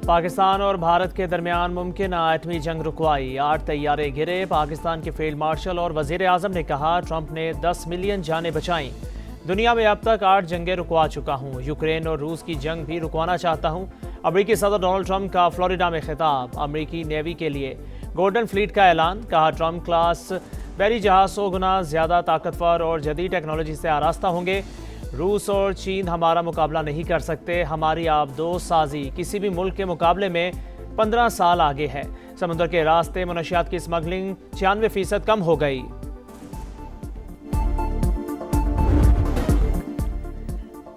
पाकिस्तान और भारत के दरमियान मुमकिन एटमी जंग रुकवाई, 8 तैयारे गिरे। पाकिस्तान के फील्ड मार्शल और वजीर आजम ने कहा, ट्रंप ने 10 मिलियन जानें बचाईं। दुनिया में अब तक 8 जंगें रुकवा चुका हूँ। यूक्रेन और रूस की जंग भी रुकवाना चाहता हूँ। अमरीकी सदर डोनाल्ड ट्रंप का फ्लोरिडा में खिताब। अमरीकी नेवी के लिए गोल्डन फ्लीट का ऐलान। कहा, ट्रंप क्लास बैरी जहाज 100 गुना ज्यादा ताकतवर और जदीद टेक्नोलॉजी से आरास्ता होंगे। रूस और चीन हमारा मुकाबला नहीं कर सकते। हमारी आबदो साजी किसी भी मुल्क के मुकाबले में 15 साल आगे है। समुद्र के रास्ते मनशियात की स्मगलिंग 96% कम हो गई।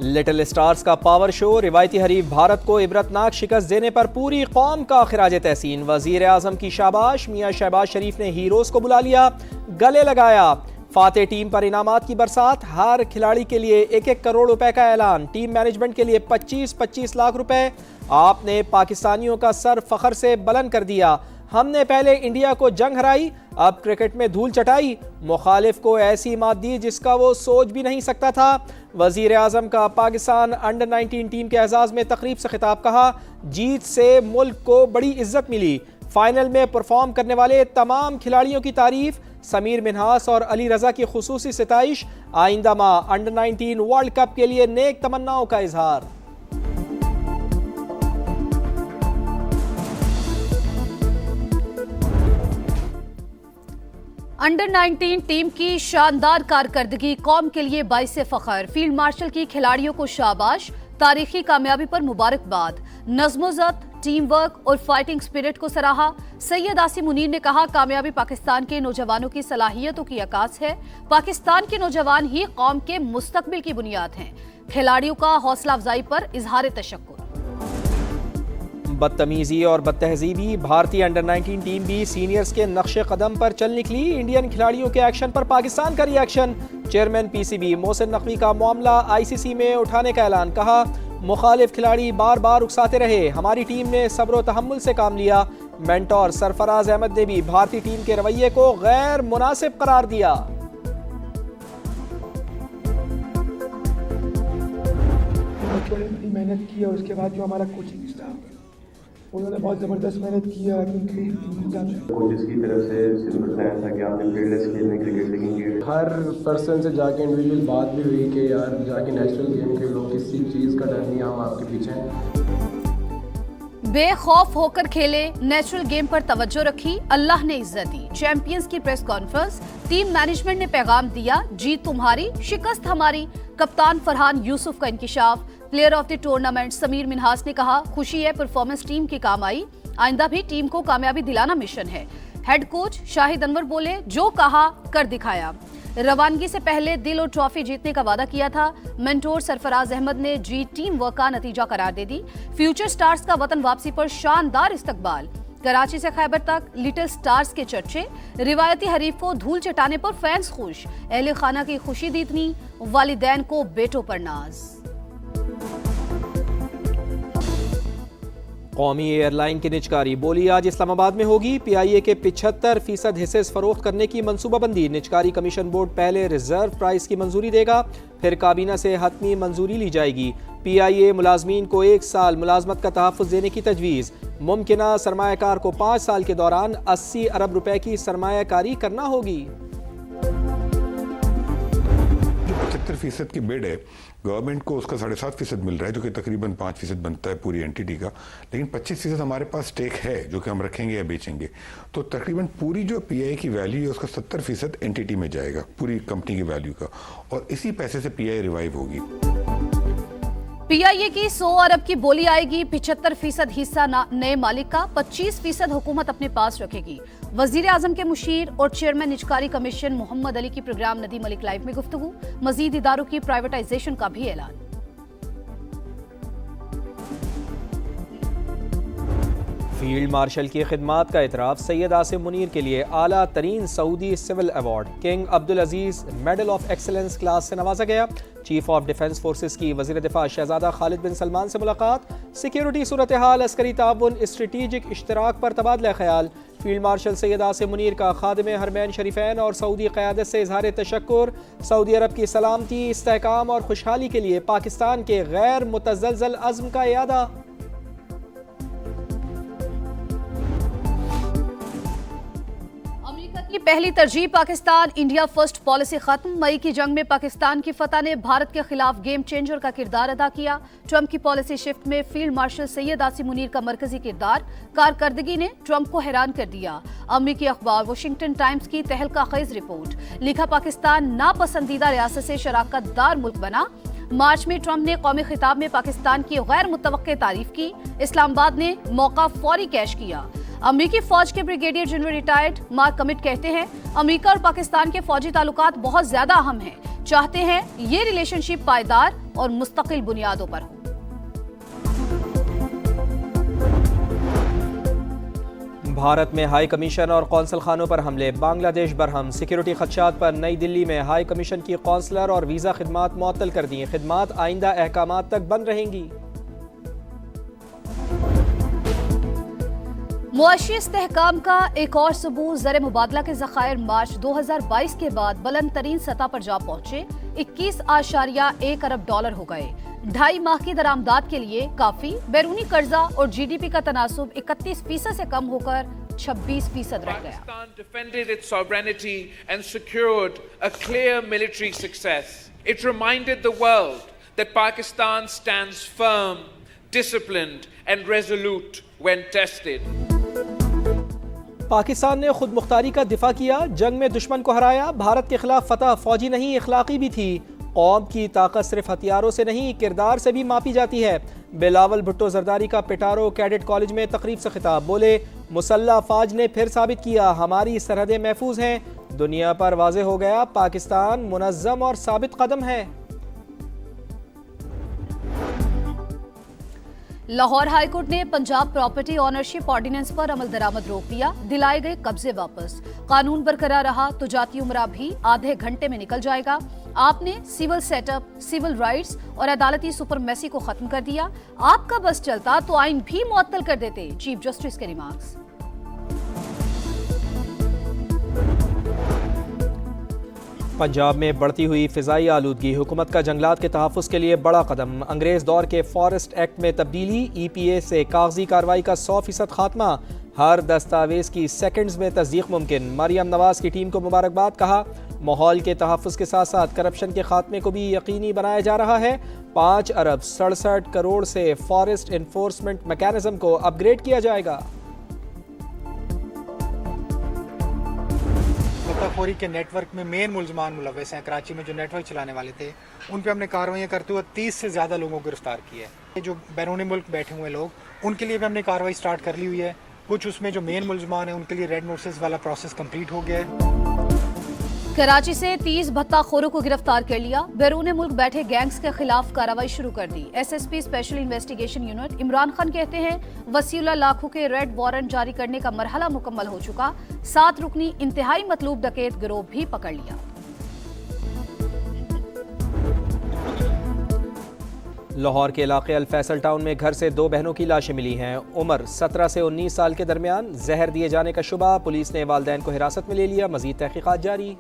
लिटिल स्टार्स का पावर शो, रिवायती हरीफ भारत को इबरतनाक शिकस्त देने पर पूरी कौम का खिराज तहसीन। वजीर आजम की शाबाश। मियां शहबाज शरीफ ने हीरोज को बुला लिया, गले लगाया। फातेह टीम पर इनामात की बरसात। हर खिलाड़ी के लिए 1-1 करोड़ रुपए का ऐलान। टीम मैनेजमेंट के लिए 25-25 लाख रुपए। आपने पाकिस्तानियों का सर फखर से बुलंद कर दिया। हमने पहले इंडिया को जंग हराई, अब क्रिकेट में धूल चटाई। मुखालिफ को ऐसी मात दी जिसका वो सोच भी नहीं सकता था। वजीर आजम का पाकिस्तान अंडर 19 टीम के एजाज में तकरीब से खिताब। कहा, जीत से मुल्क को बड़ी इज्जत मिली। फाइनल में परफॉर्म करने वाले तमाम खिलाड़ियों की तारीफ। समीर मिन्हास और अली रजा की खुसूसी सिताइश। आइंदा माह अंडर 19 वर्ल्ड कप के लिए नेक तमन्नाओं का इजहार। अंडर 19 टीम की शानदार कारकर्दगी कौम के लिए बाइसे फखर। फील्ड मार्शल की खिलाड़ियों को शाबाश। तारीखी कामयाबी पर मुबारकबाद। नज़्म-ओ-ज़ब्त, टीम वर्क और फाइटिंग स्पिरिट को सराहा। सैयद आसिम मुनीर ने कहा, कामयाबी पाकिस्तान के नौजवानों की सलाहियतों की अक्कास है। पाकिस्तान के नौजवान ही कौम के मुस्तकबिल की बुनियाद हैं। खिलाड़ियों का हौसला अफजाई पर इजहार तशक्कुर। बदतमीजी और बदतहजीबी, भारतीय अंडर 19 टीम भी सीनियर्स के नक्शे कदम पर चल निकली। इंडियन खिलाड़ियों के एक्शन पर पाकिस्तान का reaction. Chairman PCB Mohsin Naqvi का मामला आईसीसी में उठाने का ऐलान। कहा, मुखालिफ खिलाड़ी बार बार उकसाते रहे, हमारी टीम ने सब्र तहम्मुल से काम लिया। मेंटोर सरफराज अहमद ने भी भारतीय टीम के रवैये को गैर मुनासिब करार दिया। बड़ी मेहनत की और उसके बाद जो हमारा कोचिंग स्टाफ उन्होंने बहुत ज़बरदस्त मेहनत की है। कोचेस की तरफ से सिर्फ बताया था कि आपने फील्डलेस खेलने क्रिकेट सीखेंगे। हर पर्सन से जाके इंडिविजुअल बात भी हुई कि यार जाके नेशनल गेम खेलो, किसी चीज़ का डर नहीं, हम आपके पीछे हैं। बेखौफ होकर खेले, नेचुरल गेम पर तवज्जो रखी, अल्लाह ने इज्जत दी। चैंपियंस की प्रेस कॉन्फ्रेंस। टीम मैनेजमेंट ने पैगाम दिया, जीत तुम्हारी शिकस्त हमारी। कप्तान फरहान यूसुफ का इंकिशाफ। Player of the tournament Sameer Minhas ने कहा, खुशी है परफॉर्मेंस टीम की काम आई, आइंदा भी टीम को कामयाबी दिलाना मिशन है। हेड कोच शाहिद अनवर बोले, जो कहा कर दिखाया। रवानगी से पहले दिल और ट्रॉफी जीतने का वादा किया था। मेंटोर सरफराज अहमद ने जीत टीम वर्क का नतीजा करार दे दी। फ्यूचर स्टार्स का वतन वापसी पर शानदार इस्तकबाल। कराची से खैबर तक लिटिल स्टार्स के चर्चे। रिवायती हरीफ को धूल चटाने पर फैंस खुश। अहले खाना की खुशी दी इतनी, वालिदैन को बेटों पर नाज। कौमी एयरलाइन की निजकारी बोली आज इस्लामाबाद में होगी। पीआईए के 75% हिस्से फरोख्त करने की मनसूबाबंदी। निजकारी कमीशन बोर्ड पहले रिजर्व प्राइस की मंजूरी देगा, फिर काबीना से हतमी मंजूरी ली जाएगी। पीआईए मुलाजमीन को 1 साल मुलाजमत का तहफ़्फ़ुज़ देने की तजवीज़। मुमकिना सरमायाकार को 5 साल के दौरान 80 अरब रुपए की सरमायाकारी करना होगी। 75% की बिड है, गवर्नमेंट को उसका 7.5% मिल रहा है, जो कि तकरीबन 5% बनता है पूरी एंटिटी का। लेकिन 25% हमारे पास स्टेक है जो कि हम रखेंगे या बेचेंगे। तो तकरीबन पूरी जो पीआई की वैल्यू है उसका 70% एंटिटी में जाएगा, पूरी कंपनी की वैल्यू का, और इसी पैसे से पीआई रिवाइव होगी। पीआईए की 100 अरब की बोली आएगी। 75% हिस्सा नए मालिक का, 25% हुकूमत अपने पास रखेगी। वजीर आजम के मुशीर और चेयरमैन निजकारी कमीशन मोहम्मद अली की प्रोग्राम नदीम मलिक लाइव में गुफ्तगू। मजीद इदारों की प्राइवेटाइजेशन का भी ऐलान। फील्ड मार्शल की खिदमात का इतराफ़। सैयद आसिम मुनीर के लिए आला तरीन Saudi civil award king Abdul Aziz medal of excellence class से नवाजा गया। चीफ ऑफ डिफेंस फोर्सेस की वज़ीर दिफा शहजादा खालिद बिन सलमान से मुलाकात। सिक्योरिटी सूरत हाल, अस्करी ताउन, स्ट्रेटेजिक इश्तराक पर तबादला ख्याल। फील्ड मार्शल सैयद आसिम मुनीर का खादिम हरमैन शरीफैन और सऊदी क़यादत से इजहार तशक्कुर। सऊदी अरब की सलामती, इस्तेहकाम और खुशहाली के लिए पाकिस्तान के गैर मुतज़लज़ल अज़्म का इयादा। पहली तरजीह पाकिस्तान इंडिया फर्स्ट पॉलिसी खत्म। मई की जंग में पाकिस्तान की फतह ने भारत के खिलाफ गेम चेंजर का किरदार अदा किया। ट्रंप की पॉलिसी शिफ्ट में फील्ड मार्शल सैयद आसिम मुनीर का मरकजी किरदार, कारकर्दगी ने ट्रंप को हैरान कर दिया। अमेरिकी अखबार वाशिंगटन टाइम्स की तहलका खेज रिपोर्ट, लिखा पाकिस्तान नापसंदीदा रियासत से शराकतदार मुल्क बना। मार्च में ट्रंप ने कौमी खिताब में पाकिस्तान की गैर मुतवक्के तारीफ की। इस्लामाबाद ने मौका फौरी कैश किया। अमेरिकी फौज के brigadier general retired mark commit कहते हैं, अमेरिका और पाकिस्तान के फौजी ताल्लुकात बहुत ज्यादा अहम हैं। चाहते हैं ये रिलेशनशिप पायदार और मुस्तकिल बुनियादों पर हो। भारत में हाई कमीशन और कौंसल खानों पर हमले, बांग्लादेश बरहम। सिक्योरिटी खदशात पर नई दिल्ली में हाई कमीशन की कौंसलर और वीजा खिदमात मुअत्तल कर दी। खिदमात आइंदा अहकामात तक बंद रहेंगी। मुआशी इस्तेहकाम का एक और सबूत, ज़र मुबादला के ज़खायर मार्च 2022 के बाद बुलंद तरीन सतह पर जा पहुंचे। 21.1 अरब डॉलर हो गए। 2.5 माह की दरामदात के लिए काफी। बैरूनी कर्जा और GDP का तनासुब 31% से कम होकर 26% रह गया। Pakistan defended its sovereignty and secured a clear military success. It reminded the world that Pakistan stands firm, disciplined and resolute when tested. Pakistan ने खुद मुख्तारी का दिफा किया, जंग में दुश्मन को हराया। भारत के खिलाफ फतह फौजी नहीं इखलाकी भी थी। कौम की ताकत सिर्फ हथियारों से नहीं किरदार से भी मापी जाती है। बिलावल भुट्टो जरदारी का पिटारो कैडेट कॉलेज में तकरीब से खिताब, बोले मुसल्लह फौज ने फिर साबित किया हमारी सरहदें महफूज हैं। दुनिया पर वाज़े हो गया पाकिस्तान मुनज़्ज़म और साबित कदम है। लाहौर हाईकोर्ट ने पंजाब प्रॉपर्टी ऑनरशिप ऑर्डिनेंस पर अमल दरामद रोक दिया। दिलाए गए कब्जे वापस। कानून बरकरार रहा तो जाती उमरा भी आधे घंटे में निकल जाएगा। आपने सिविल सेटअप, सिविल राइट्स और अदालती सुपरमेसी को खत्म कर दिया। आपका बस चलता तो आइन भी मुअत्तल कर देते, चीफ जस्टिस के रिमार्क्स। पंजाब में बढ़ती हुई फिजाई आलूदगी, हुकूमत का जंगलात के तहफ़्फ़ुज़ के लिए बड़ा कदम। अंग्रेज़ दौर के फॉरेस्ट एक्ट में तब्दीली, EPA से कागजी कार्रवाई का 100% खात्मा। हर दस्तावेज की सेकंड्स में तस्दीक मुमकिन। मरियम नवाज की टीम को मुबारकबाद, कहा माहौल के तहफ़्फ़ुज़ के साथ साथ करप्शन के खात्मे को भी यकीनी बनाया जा रहा है। 5 अरब 67 करोड़ से फॉरेस्ट इन्फोर्समेंट मैकेनिज्म को अपग्रेड किया जाएगा। मुल्ताखोरी के नेटवर्क में मेन मुलजमान मुलव्वस हैं। कराची में जो नेटवर्क चलाने वाले थे उन पे हमने कार्रवाई करते हुए 30 से ज़्यादा लोगों को गिरफ्तार किया है। जो बैरूनी मुल्क बैठे हुए लोग, उनके लिए भी हमने कार्रवाई स्टार्ट कर ली हुई है। कुछ उसमें जो मेन मुलजमान हैं उनके लिए रेड नोटिस वाला प्रोसेस कंप्लीट हो गया है। कराची से 30 भत्ताखोरों को गिरफ्तार कर लिया। बैरून मुल्क बैठे गैंग्स के खिलाफ कार्रवाई शुरू कर दी। SSP special investigation unit Imran Khan कहते हैं वसीउल्लाह लाखों के रेड वारंट जारी करने का मरहला मुकम्मल हो चुका। 7 रुकनी इंतहाई मतलूब डकैत गिरोह भी पकड़ लिया। लाहौर के इलाके अल फैसल टाउन में घर से 2 बहनों की लाशें मिली हैं। उम्र 17 से 19 साल के दरमियान। जहर दिए जाने का शुबा, पुलिस ने वालिदैन को हिरासत में ले लिया। मजीद तहकीकात जारी।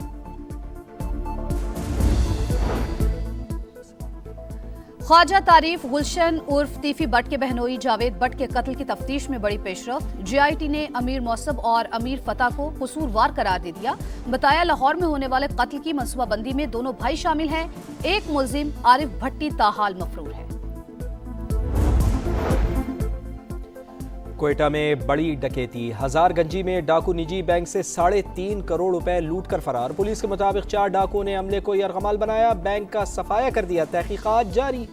ख्वाजा तारीफ गुलशन उर्फ तीफी बट के बहनोई जावेद बट के कत्ल की तफ्तीश में बड़ी पेशरफ्त। GIT ने अमीर मौसब और अमीर फतह को कसूरवार करार दे दिया। बताया लाहौर में होने वाले कत्ल की मनसूबाबंदी में दोनों भाई शामिल हैं। एक मुलजिम आरिफ भट्टी ताहाल मफरूर है। कोयटा में बड़ी डकैती, हजारगंजी में डाकू निजी बैंक से 3.5 करोड़ रुपए लूट कर फरार। पुलिस के मुताबिक 4 डाकुओं ने अमले को यरगमाल बनाया, बैंक का सफाया कर दिया। तहकीकात जारी।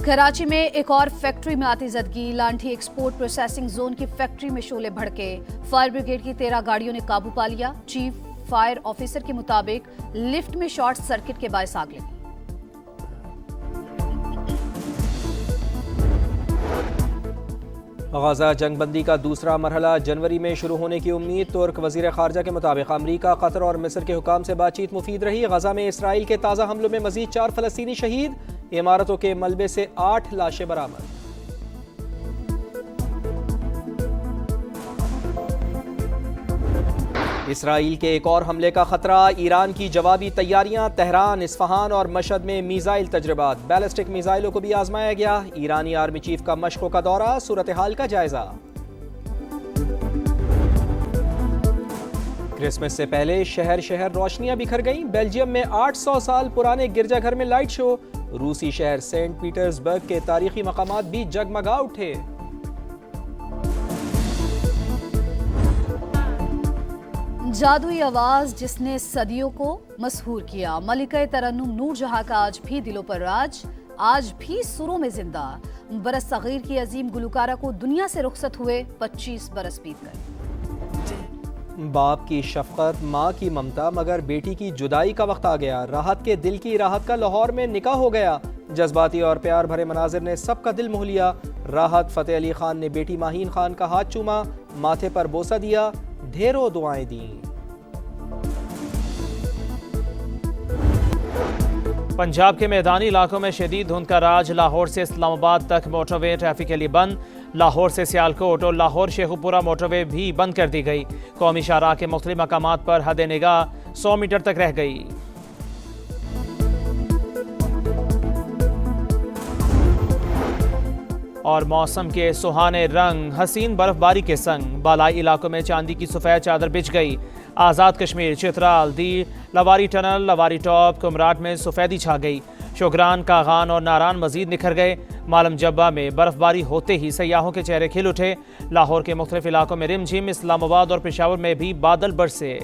कराची में एक और फैक्ट्री में आतिशबाजी, लांठी एक्सपोर्ट प्रोसेसिंग जोन की फैक्ट्री में शोले भड़के। फायर ब्रिगेड की 13 गाड़ियों ने काबू पा लिया। चीफ फायर ऑफिसर के मुताबिक लिफ्ट में शॉर्ट सर्किट के बायस आग लगी। गजा जंगबंदी का दूसरा मरहला जनवरी में शुरू होने की उम्मीद। तुर्क वजीर खारजा के मुताबिक अमरीका, कतर और मिस्र के हुकाम से बातचीत मुफीद रही। गजा में इसराइल के ताज़ा हमलों में मजीद 4 फलस्तीनी शहीद। इमारतों के मलबे से 8 लाशें बरामद। इसराइल के एक और हमले का खतरा, ईरान की जवाबी तैयारियां। तेहरान, इस्फहान और मशहद में मिसाइल तजर्बात। बैलिस्टिक मिसाइलों को भी आजमाया गया। ईरानी आर्मी चीफ का मशकों का दौरा, सूरत हाल का जायजा। क्रिसमस से पहले शहर शहर रोशनियां बिखर गईं। बेल्जियम में 800 साल पुराने गिरजाघर में लाइट शो। रूसी शहर सेंट पीटर्सबर्ग के तारीखी मकामात भी जगमगा उठे। जादुई आवाज जिसने सदियों को मशहूर किया, मलिका तरन्नुम नूरजहां का आज भी दिलों पर राज, आज भी सुरों में जिंदा। बरस सगीर की अजीम गुलकारा को दुनिया से रुखसत हुए 25 बरस बीतकर। बाप की शफकत, माँ की ममता, मगर बेटी की जुदाई का वक्त आ गया। राहत के दिल की राहत का लाहौर में निकाह हो गया। जज्बाती और प्यार भरे मनाजिर ने सबका दिल मोह लिया। राहत फतेह अली खान ने बेटी माहीन खान का हाथ चूमा, माथे पर बोसा दिया, ढेरों दुआएं दी। पंजाब के मैदानी इलाकों में शदीद धुंध का राज। लाहौर से इस्लामाबाद तक मोटरवे ट्रैफिक के लिए बंद। लाहौर से सियालकोट और लाहौर शेखुपुरा मोटरवे भी बंद कर दी गई। कौमी शाहराह के मुख्तलिफ मकामात पर हद निगाह 100 मीटर तक रह गई। और मौसम के सुहाने रंग, हसीन बर्फबारी के संग बालाई इलाकों में चांदी की सफ़ेद चादर बिछ गई। आज़ाद कश्मीर, चित्राल, दी, लवारी टनल, लवारी टॉप, कुमराट में सफ़ेदी छा गई। शोगरान, कागान और नारान मजीद निखर गए। मालम जब्बा में बर्फबारी होते ही सयाहों के चेहरे खिल उठे। लाहौर के मुख्तलिफ इलाकों में रिमझिम, इस्लामाबाद और पेशावर में भी बादल बरसे।